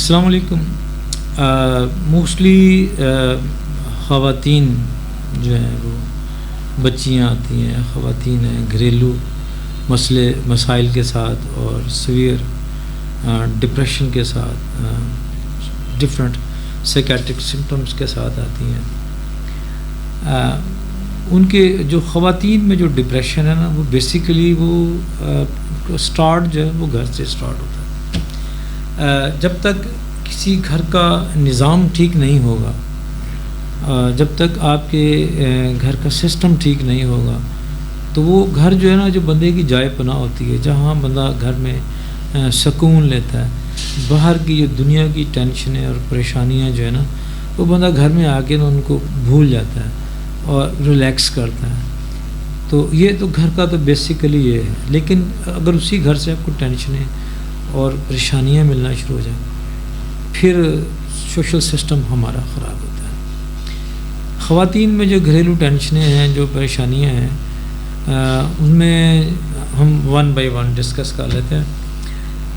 السلام علیکم. موسٹلی خواتین جو ہیں وہ بچیاں آتی ہیں، خواتین ہیں گھریلو مسائل کے ساتھ اور سویئر ڈپریشن کے ساتھ، ڈفرینٹ سائیکیٹرک سمٹمس کے ساتھ آتی ہیں. ان کے جو خواتین میں جو ڈپریشن ہے نا، وہ بیسیکلی وہ سٹارٹ جو ہے وہ گھر سے سٹارٹ ہوتا ہے. جب تک کسی گھر کا نظام ٹھیک نہیں ہوگا، جب تک آپ کے گھر کا سسٹم ٹھیک نہیں ہوگا، تو وہ گھر جو ہے نا، جو بندے کی جائے پناہ ہوتی ہے، جہاں بندہ گھر میں سکون لیتا ہے. باہر کی جو دنیا کی ٹینشنیں اور پریشانیاں جو ہے نا، وہ بندہ گھر میں آ کے نا ان کو بھول جاتا ہے اور ریلیکس کرتا ہے. تو یہ تو گھر کا تو بیسیکلی یہ ہے. لیکن اگر اسی گھر سے آپ کو ٹینشنیں اور پریشانیاں ملنا شروع ہو جائیں، پھر سوشل سسٹم ہمارا خراب ہوتا ہے. خواتین میں جو گھریلو ٹینشنیں ہیں، جو پریشانیاں ہیں، ان میں ہم ون بائی ون ڈسکس کر لیتے ہیں.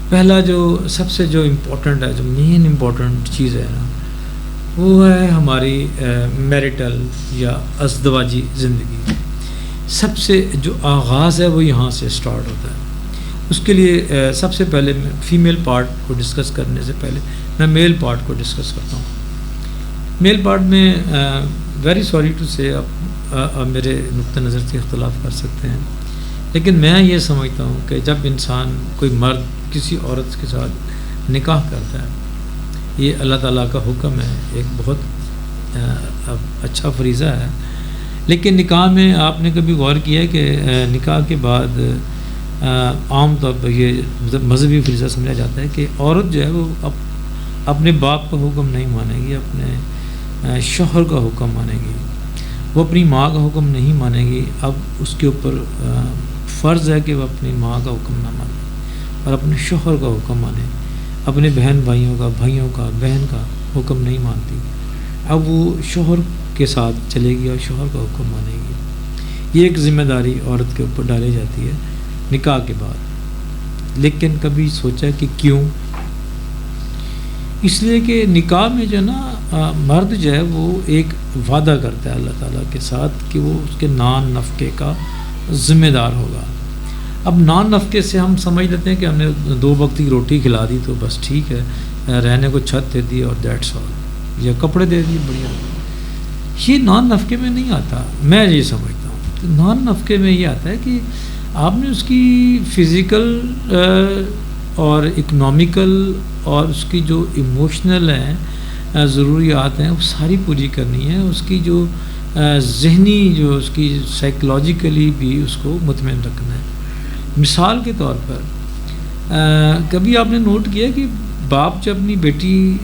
پہلا جو سب سے جو امپورٹنٹ ہے، جو مین امپورٹنٹ چیز ہے نا، وہ ہے ہماری میریٹل یا ازدواجی زندگی. سب سے جو آغاز ہے وہ یہاں سے سٹارٹ ہوتا ہے. اس کے لیے سب سے پہلے میں فیمیل پارٹ کو ڈسکس کرنے سے پہلے میں میل پارٹ کو ڈسکس کرتا ہوں. میل پارٹ میں ویری سوری ٹو سے آپ میرے نقطہ نظر سے اختلاف کر سکتے ہیں، لیکن میں یہ سمجھتا ہوں کہ جب انسان کوئی مرد کسی عورت کے ساتھ نکاح کرتا ہے، یہ اللہ تعالیٰ کا حکم ہے، ایک بہت اچھا فریضہ ہے. لیکن نکاح میں آپ نے کبھی غور کیا ہے کہ نکاح کے بعد عام طور پر یہ مذہبی فریضہ سمجھا جاتا ہے کہ عورت جو ہے وہ اپنے باپ کا حکم نہیں مانے گی، اپنے شوہر کا حکم مانے گی، وہ اپنی ماں کا حکم نہیں مانے گی. اب اس کے اوپر فرض ہے کہ وہ اپنی ماں کا حکم نہ مانے اور اپنے شوہر کا حکم مانے. اپنے بہن بھائیوں کا بہن کا حکم نہیں مانتی. اب وہ شوہر کے ساتھ چلے گی اور شوہر کا حکم مانے گی. یہ ایک ذمہ داری عورت کے اوپر ڈالی جاتی ہے نکاح کے بعد. لیکن کبھی سوچا کہ کیوں؟ اس لیے کہ نکاح میں جو نا مرد جو ہے وہ ایک وعدہ کرتا ہے اللہ تعالیٰ کے ساتھ کہ وہ اس کے نان نفقے کا ذمہ دار ہوگا. اب نان نفقے سے ہم سمجھ لیتے ہیں کہ ہم نے 2 وقت کی روٹی کھلا دی تو بس ٹھیک ہے، رہنے کو چھت دے دی اور دیٹس آل، یا کپڑے دے دیے، بڑھیا. یہ نان نفقے میں نہیں آتا. میں یہ سمجھتا ہوں نان نفقے میں یہ آتا ہے کہ آپ نے اس کی فزیکل اور اکنامیکل اور اس کی جو ایموشنل ہیں ضروریات ہیں وہ ساری پوری کرنی ہے. اس کی جو ذہنی، جو اس کی سائیکولوجیکلی بھی اس کو مطمئن رکھنا ہے. مثال کے طور پر کبھی آپ نے نوٹ کیا کہ باپ جب اپنی بیٹی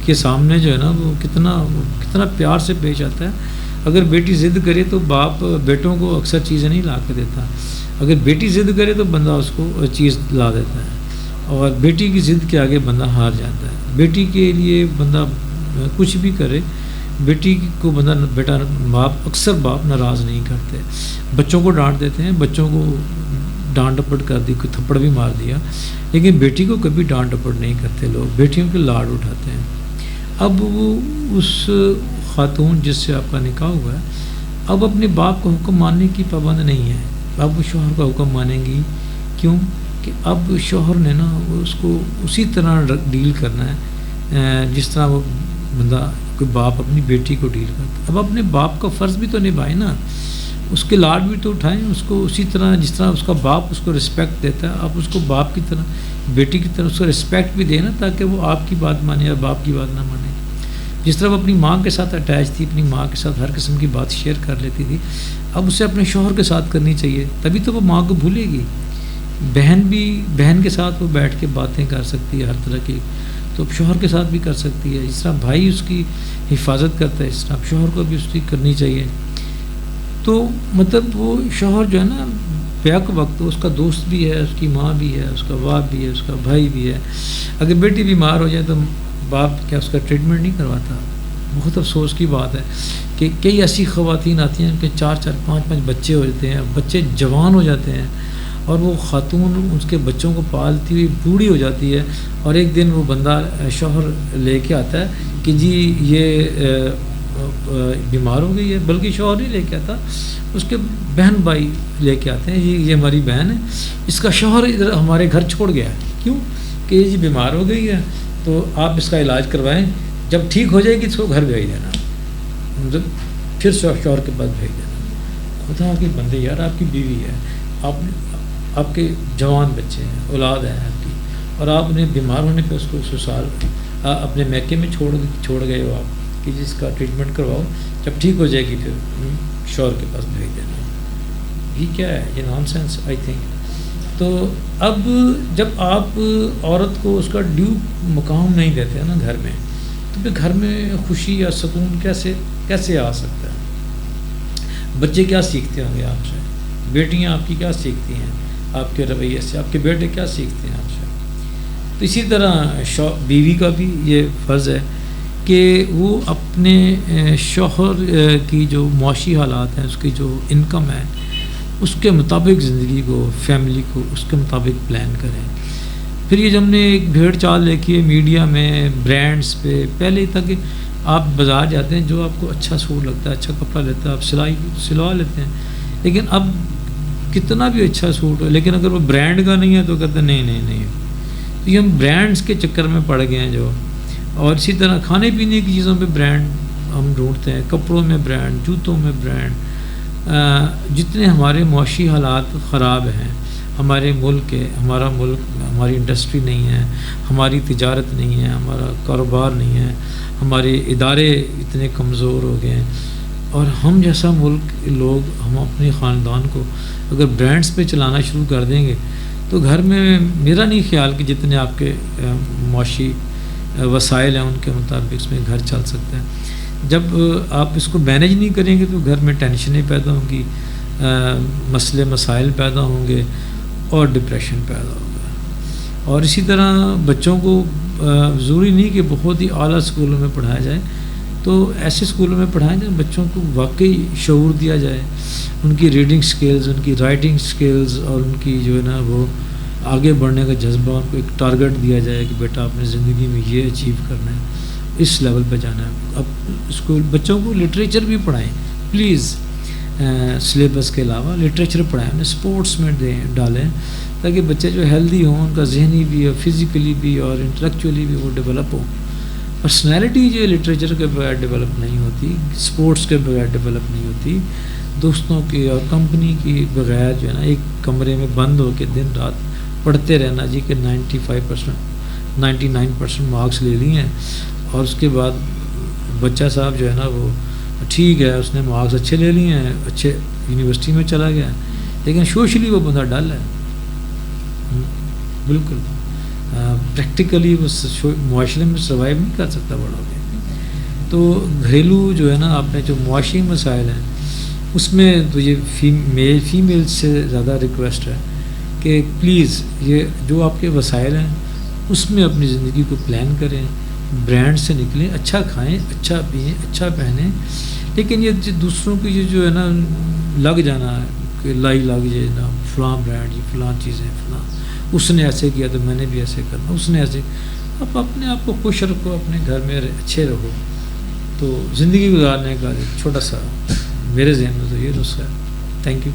کے سامنے جو ہے نا وہ کتنا پیار سے پیش آتا ہے. اگر بیٹی ضد کرے تو باپ بیٹوں کو اکثر چیزیں نہیں لا کے دیتا. اگر بیٹی ضد کرے تو بندہ اس کو چیز لا دیتا ہے، اور بیٹی کی ضد کے آگے بندہ ہار جاتا ہے. بیٹی کے لیے بندہ کچھ بھی کرے، بیٹی کو بیٹا اکثر باپ ناراض نہیں کرتے. بچوں کو ڈانٹ دیتے ہیں، بچوں کو ڈانٹ ڈپٹ کر دی، کوئی تھپڑ بھی مار دیا، لیکن بیٹی کو کبھی ڈانٹ ڈپٹ نہیں کرتے. لوگ بیٹیوں کے لاڈ اٹھاتے ہیں. اب وہ اس خاتون جس سے آپ کا نکاح ہوا ہے، اب اپنے باپ کا حکم ماننے کی پابند نہیں ہے. اب وہ شوہر کا حکم مانیں گی. کیوں؟ کہ اب شوہر نے نا اس کو اسی طرح ڈیل کرنا ہے جس طرح وہ بندہ کوئی باپ اپنی بیٹی کو ڈیل کرتا ہے. اب اپنے باپ کا فرض بھی تو نبھائے نا، اس کے لاڈ بھی تو اٹھائیں، اس کو اسی طرح جس طرح اس کا باپ اس کو رسپیکٹ دیتا ہے، آپ اس کو باپ کی طرح، بیٹی کی طرح اس کو رسپیکٹ بھی دیں نا، تاکہ وہ آپ کی بات مانے اور باپ کی بات نہ مانے. جس طرح وہ اپنی ماں کے ساتھ اٹیچ تھی، اپنی ماں کے ساتھ ہر قسم کی بات شیئر کر لیتی تھی، اب اسے اپنے شوہر کے ساتھ کرنی چاہیے. تبھی تو وہ ماں کو بھولے گی. بہن کے ساتھ وہ بیٹھ کے باتیں کر سکتی ہے ہر طرح کی، تو شوہر کے ساتھ بھی کر سکتی ہے. جس طرح بھائی اس کی حفاظت کرتا ہے، اس طرح شوہر کو بھی اس کی کرنی چاہیے. تو مطلب وہ شوہر جو ہے نا بیک وقت اس کا دوست بھی ہے، اس کی ماں بھی ہے، اس کا باپ بھی ہے، اس کا بھائی بھی ہے. اگر بیٹی بیمار ہو جائے تو باپ کیا اس کا ٹریٹمنٹ نہیں کرواتا؟ بہت افسوس کی بات ہے کہ کئی ایسی خواتین آتی ہیں ان کے 4-4 5-5 بچے ہو جاتے ہیں، بچے جوان ہو جاتے ہیں، اور وہ خاتون اس کے بچوں کو پالتی ہوئی بوڑھی ہو جاتی ہے، اور ایک دن وہ بندہ شوہر لے کے آتا ہے کہ جی یہ بیمار ہو گئی ہے، بلکہ شوہر نہیں لے کے آتا، اس کے بہن بھائی لے کے آتے ہیں، یہ ہماری بہن ہے، اس کا شوہر ادھر ہمارے گھر چھوڑ گیا ہے، کیوں کہ یہ جی بیمار ہو گئی ہے، تو آپ اس کا علاج کروائیں، جب ٹھیک ہو جائے گی اس کو گھر بھیج دینا، پھر شوہر کے پاس بھیج دینا۔ خدا کے بندے یار، آپ کی بیوی ہے، آپ کے جوان بچے ہیں، اولاد ہے آپ کی، اور آپ نے بیمار ہونے پہ اس کو سسرال اپنے میکے میں چھوڑ گئے ہو آپ کہ جس کا ٹریٹمنٹ کرواؤ، جب ٹھیک ہو جائے گی پھر شوہر کے پاس بھیج دینا۔ یہ کیا ہے؟ یہ نان سینس آئی تھنک۔ تو اب جب آپ عورت کو اس کا ڈیو مقام نہیں دیتے ہیں نا گھر میں، تو پھر گھر میں خوشی یا سکون کیسے آ سکتا ہے؟ بچے کیا سیکھتے ہوں گے آپ سے؟ بیٹیاں آپ کی کیا سیکھتی ہیں آپ کے رویے سے؟ آپ کے بیٹے کیا سیکھتے ہیں آپ سے؟ تو اسی طرح بیوی کا بھی یہ فرض ہے کہ وہ اپنے شوہر کی جو معاشی حالات ہیں، اس کی جو انکم ہے، اس کے مطابق زندگی کو، فیملی کو اس کے مطابق پلان کریں۔ پھر یہ جب ہم نے ایک بھیڑ چال دیکھی ہے میڈیا میں، برانڈز پہ، پہلے تک کہ آپ بازار جاتے ہیں، جو آپ کو اچھا سوٹ لگتا ہے، اچھا کپڑا لیتا ہے، آپ سلوا لیتے ہیں، لیکن اب کتنا بھی اچھا سوٹ ہو، لیکن اگر وہ برانڈ کا نہیں ہے تو کہتے ہیں نہیں۔ تو یہ ہم برانڈز کے چکر میں پڑ گئے ہیں جو، اور اسی طرح کھانے پینے کی چیزوں پہ برانڈ ہم ڈھونڈتے ہیں، کپڑوں میں برانڈ، جوتوں میں برانڈ۔ جتنے ہمارے معاشی حالات خراب ہیں، ہمارے ملک کے، ہمارا ملک، ہماری انڈسٹری نہیں ہے، ہماری تجارت نہیں ہے، ہمارا کاروبار نہیں ہے، ہمارے ادارے اتنے کمزور ہو گئے ہیں، اور ہم جیسا ملک لوگ، ہم اپنے خاندان کو اگر برانڈز پہ چلانا شروع کر دیں گے تو گھر میں میرا نہیں خیال کہ جتنے آپ کے معاشی وسائل ہیں ان کے مطابق اس میں گھر چل سکتا ہے۔ جب آپ اس کو مینیج نہیں کریں گے تو گھر میں ٹینشنیں پیدا ہوں گی، مسئلے مسائل پیدا ہوں گے، اور ڈپریشن پیدا ہوگا۔ اور اسی طرح بچوں کو ضروری نہیں کہ بہت ہی اعلیٰ اسکولوں میں پڑھایا جائے، تو ایسے اسکولوں میں پڑھائیں جائیں بچوں کو واقعی شعور دیا جائے، ان کی ریڈنگ سکلز، ان کی رائٹنگ سکلز، اور ان کی جو ہے نا وہ آگے بڑھنے کا جذبہ، ان کو ایک ٹارگٹ دیا جائے کہ بیٹا آپ نے زندگی میں یہ اچیو کرنا ہے، اس لیول پہ جانا ہے۔ اب اسکول بچوں کو لٹریچر بھی پڑھائیں پلیز، سلیبس کے علاوہ لٹریچر پڑھائیں، انہیں اسپورٹس میں ڈالیں، تاکہ بچے جو ہیلدی ہوں، ان کا ذہنی بھی اور فزیکلی بھی اور انٹلیکچولی بھی وہ ڈیولپ ہو۔ پرسنالٹی جو لٹریچر کے بغیر ڈیولپ نہیں ہوتی، اسپورٹس کے بغیر ڈیولپ نہیں ہوتی، دوستوں کی اور کمپنی کی بغیر جو ہے نا ایک کمرے میں بند ہو کے دن رات پڑھتے رہنا جی کہ 99% مارکس لے لیے ہیں، اور اس کے بعد بچہ صاحب جو ہے نا وہ ٹھیک ہے، اس نے مارکس اچھے لے لیے ہیں، اچھے یونیورسٹی میں چلا گیا، لیکن سوشلی وہ بندہ ڈل ہے، بالکل پریکٹیکلی وہ معاشرے میں سروائیو نہیں کر سکتا بڑا ہو گیا۔ تو گھریلو جو ہے نا اپنے جو معاشی مسائل ہیں اس میں تو یہ فیمیل سے زیادہ ریکویسٹ ہے کہ پلیز یہ جو آپ کے وسائل ہیں اس میں اپنی زندگی کو پلان کریں، برانڈ سے نکلیں، اچھا کھائیں، اچھا پئیں، اچھا پہنیں، لیکن یہ دوسروں کی جو ہے نا لگ جانا ہے کہ لائی لگ جائے نا، فلاں برانڈ، یہ فلاں چیزیں، فلاں اس نے ایسے کیا تو میں نے بھی ایسے کرنا، اس نے ایسے۔ اب اپنے آپ کو خوش رکھو، اپنے گھر میں اچھے رہو، تو زندگی گزارنے کا چھوٹا سا میرے ذہن میں تو یہ نسخہ ہے۔ Thank you.